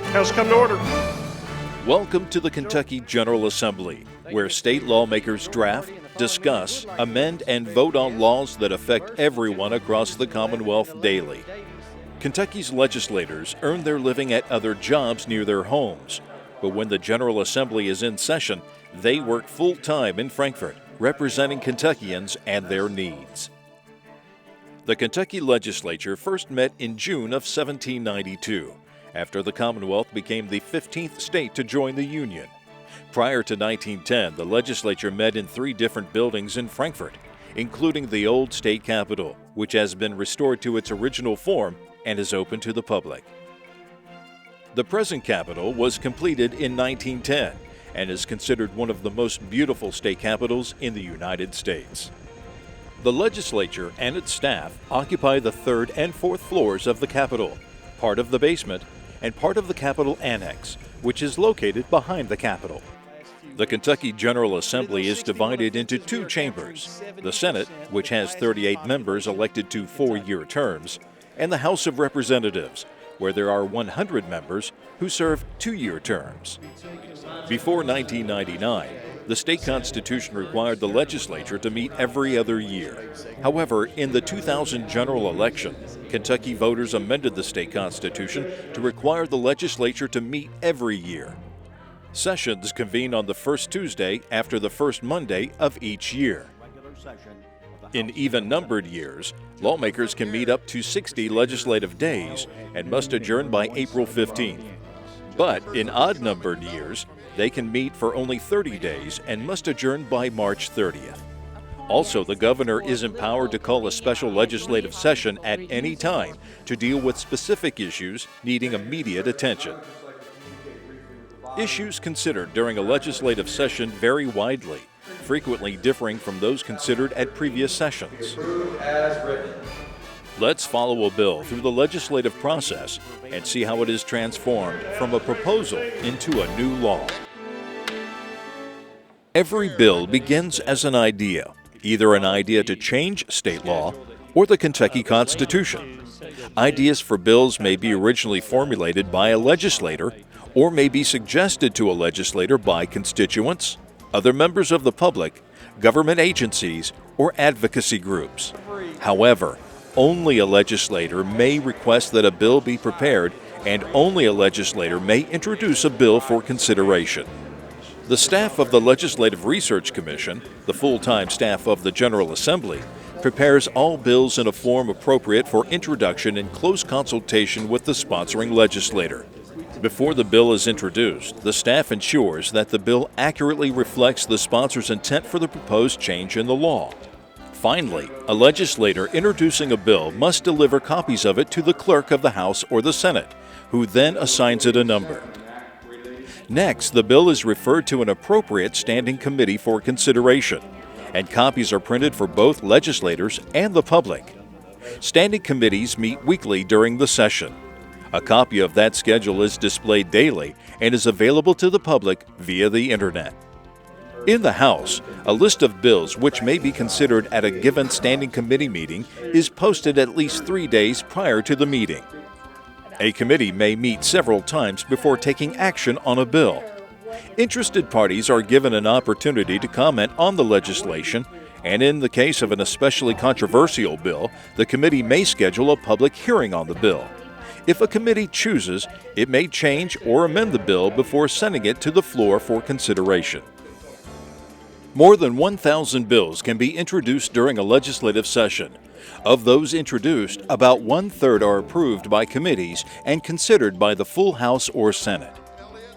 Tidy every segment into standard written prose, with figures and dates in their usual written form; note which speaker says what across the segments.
Speaker 1: House come to order.
Speaker 2: Welcome to the Kentucky General Assembly, where state lawmakers draft, discuss, amend, and vote on laws that affect everyone across the Commonwealth daily. Kentucky's legislators earn their living at other jobs near their homes, but when the General Assembly is in session, they work full-time in Frankfort, representing Kentuckians and their needs. The Kentucky legislature first met in June of 1792, after the Commonwealth became the 15th state to join the Union. Prior to 1910, the legislature met in 3 different buildings in Frankfort, including the old state capitol, which has been restored to its original form and is open to the public. The present capitol was completed in 1910 and is considered one of the most beautiful state capitals in the United States. The legislature and its staff occupy the 3rd and 4th floors of the Capitol, part of the basement, and part of the Capitol Annex, which is located behind the Capitol. The Kentucky General Assembly is divided into 2 chambers, the Senate, which has 38 members elected to 4-year terms, and the House of Representatives, where there are 100 members who serve 2-year terms. Before 1999, the state constitution required the legislature to meet every other year. However, in the 2000 general election, Kentucky voters amended the state constitution to require the legislature to meet every year. Sessions convene on the first Tuesday after the first Monday of each year. In even-numbered years, lawmakers can meet up to 60 legislative days and must adjourn by April 15th. But in odd-numbered years, they can meet for only 30 days and must adjourn by March 30th. Also, the governor is empowered to call a special legislative session at any time to deal with specific issues needing immediate attention. Issues considered during a legislative session vary widely, frequently differing from those considered at previous sessions. Let's follow a bill through the legislative process and see how it is transformed from a proposal into a new law. Every bill begins as an idea, either an idea to change state law or the Kentucky Constitution. Ideas for bills may be originally formulated by a legislator or may be suggested to a legislator by constituents, other members of the public, government agencies, or advocacy groups. However, only a legislator may request that a bill be prepared, and only a legislator may introduce a bill for consideration. The staff of the Legislative Research Commission, the full-time staff of the General Assembly, prepares all bills in a form appropriate for introduction in close consultation with the sponsoring legislator. Before the bill is introduced, the staff ensures that the bill accurately reflects the sponsor's intent for the proposed change in the law. Finally, a legislator introducing a bill must deliver copies of it to the clerk of the House or the Senate, who then assigns it a number. Next, the bill is referred to an appropriate standing committee for consideration, and copies are printed for both legislators and the public. Standing committees meet weekly during the session. A copy of that schedule is displayed daily and is available to the public via the Internet. In the House, a list of bills which may be considered at a given standing committee meeting is posted at least 3 days prior to the meeting. A committee may meet several times before taking action on a bill. Interested parties are given an opportunity to comment on the legislation, and in the case of an especially controversial bill, the committee may schedule a public hearing on the bill. If a committee chooses, it may change or amend the bill before sending it to the floor for consideration. More than 1,000 bills can be introduced during a legislative session. Of those introduced, about 1/3 are approved by committees and considered by the full House or Senate.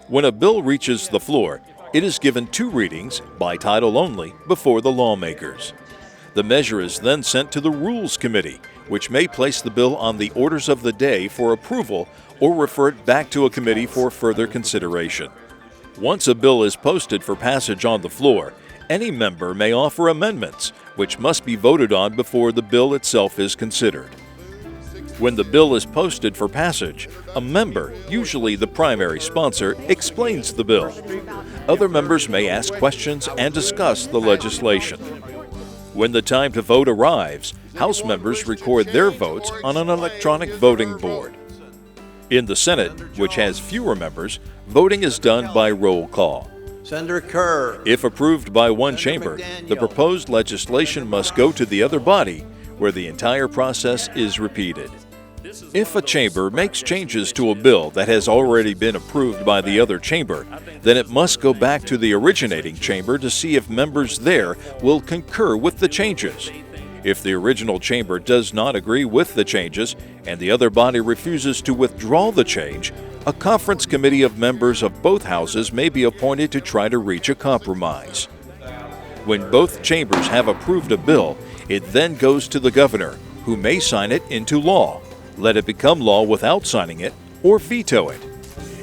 Speaker 2: When a bill reaches the floor, it is given 2 readings, by title only, before the lawmakers. The measure is then sent to the Rules Committee, which may place the bill on the orders of the day for approval or refer it back to a committee for further consideration. Once a bill is posted for passage on the floor, any member may offer amendments, which must be voted on before the bill itself is considered. When the bill is posted for passage, a member, usually the primary sponsor, explains the bill. Other members may ask questions and discuss the legislation. When the time to vote arrives, House members record their votes on an electronic voting board. In the Senate, which has fewer members, voting is done by roll call.
Speaker 1: Senator Kerr.
Speaker 2: If approved by one chamber, the proposed legislation must go to the other body, where the entire process is repeated. If a chamber makes changes to a bill that has already been approved by the other chamber, then it must go back to the originating chamber to see if members there will concur with the changes. If the original chamber does not agree with the changes and the other body refuses to withdraw the change, a conference committee of members of both houses may be appointed to try to reach a compromise. When both chambers have approved a bill, it then goes to the governor, who may sign it into law, let it become law without signing it, or veto it.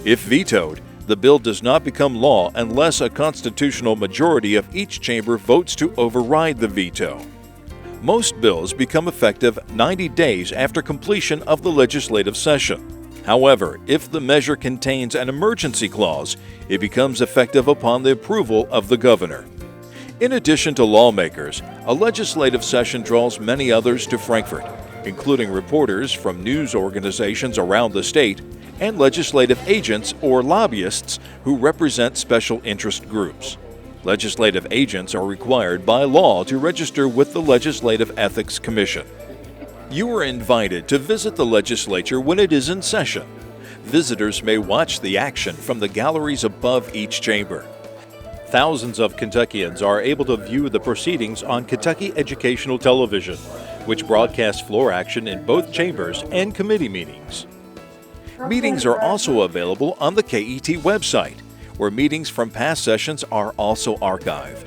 Speaker 2: If vetoed, the bill does not become law unless a constitutional majority of each chamber votes to override the veto. Most bills become effective 90 days after completion of the legislative session. However, if the measure contains an emergency clause, it becomes effective upon the approval of the governor. In addition to lawmakers, a legislative session draws many others to Frankfort, including reporters from news organizations around the state and legislative agents or lobbyists who represent special interest groups. Legislative agents are required by law to register with the Legislative Ethics Commission. You are invited to visit the legislature when it is in session. Visitors may watch the action from the galleries above each chamber. Thousands of Kentuckians are able to view the proceedings on Kentucky Educational Television, which broadcasts floor action in both chambers and committee meetings. Meetings are also available on the KET website, where meetings from past sessions are also archived.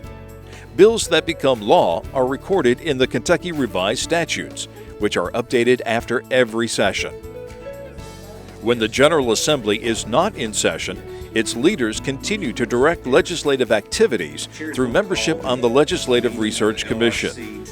Speaker 2: Bills that become law are recorded in the Kentucky Revised Statutes, which are updated after every session. When the General Assembly is not in session, its leaders continue to direct legislative activities through membership on the Legislative Research Commission.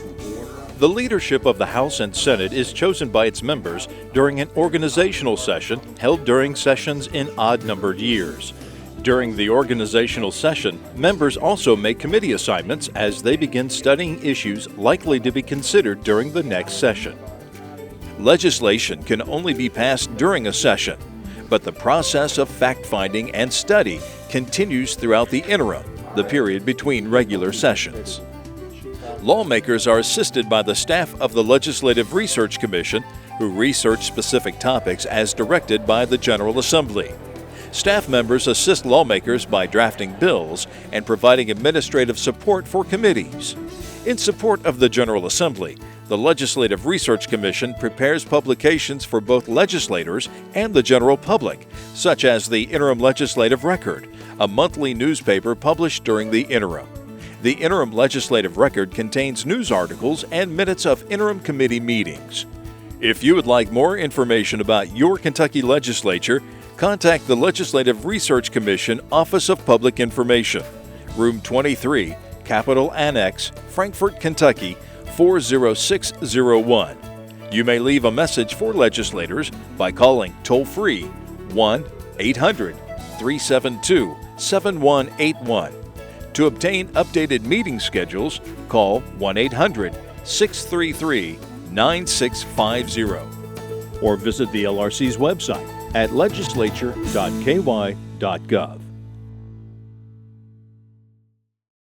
Speaker 2: The leadership of the House and Senate is chosen by its members during an organizational session held during sessions in odd-numbered years. During the organizational session, members also make committee assignments as they begin studying issues likely to be considered during the next session. Legislation can only be passed during a session, but the process of fact-finding and study continues throughout the interim, the period between regular sessions. Lawmakers are assisted by the staff of the Legislative Research Commission, who research specific topics as directed by the General Assembly. Staff members assist lawmakers by drafting bills and providing administrative support for committees. In support of the General Assembly, the Legislative Research Commission prepares publications for both legislators and the general public, such as the Interim Legislative Record, a monthly newspaper published during the interim. The Interim Legislative Record contains news articles and minutes of interim committee meetings. If you would like more information about your Kentucky legislature, contact the Legislative Research Commission Office of Public Information, Room 23, Capitol Annex, Frankfort, Kentucky, 40601. You may leave a message for legislators by calling toll-free 1-800-372-7181. To obtain updated meeting schedules, call 1-800-633-9650 or visit the LRC's website at legislature.ky.gov.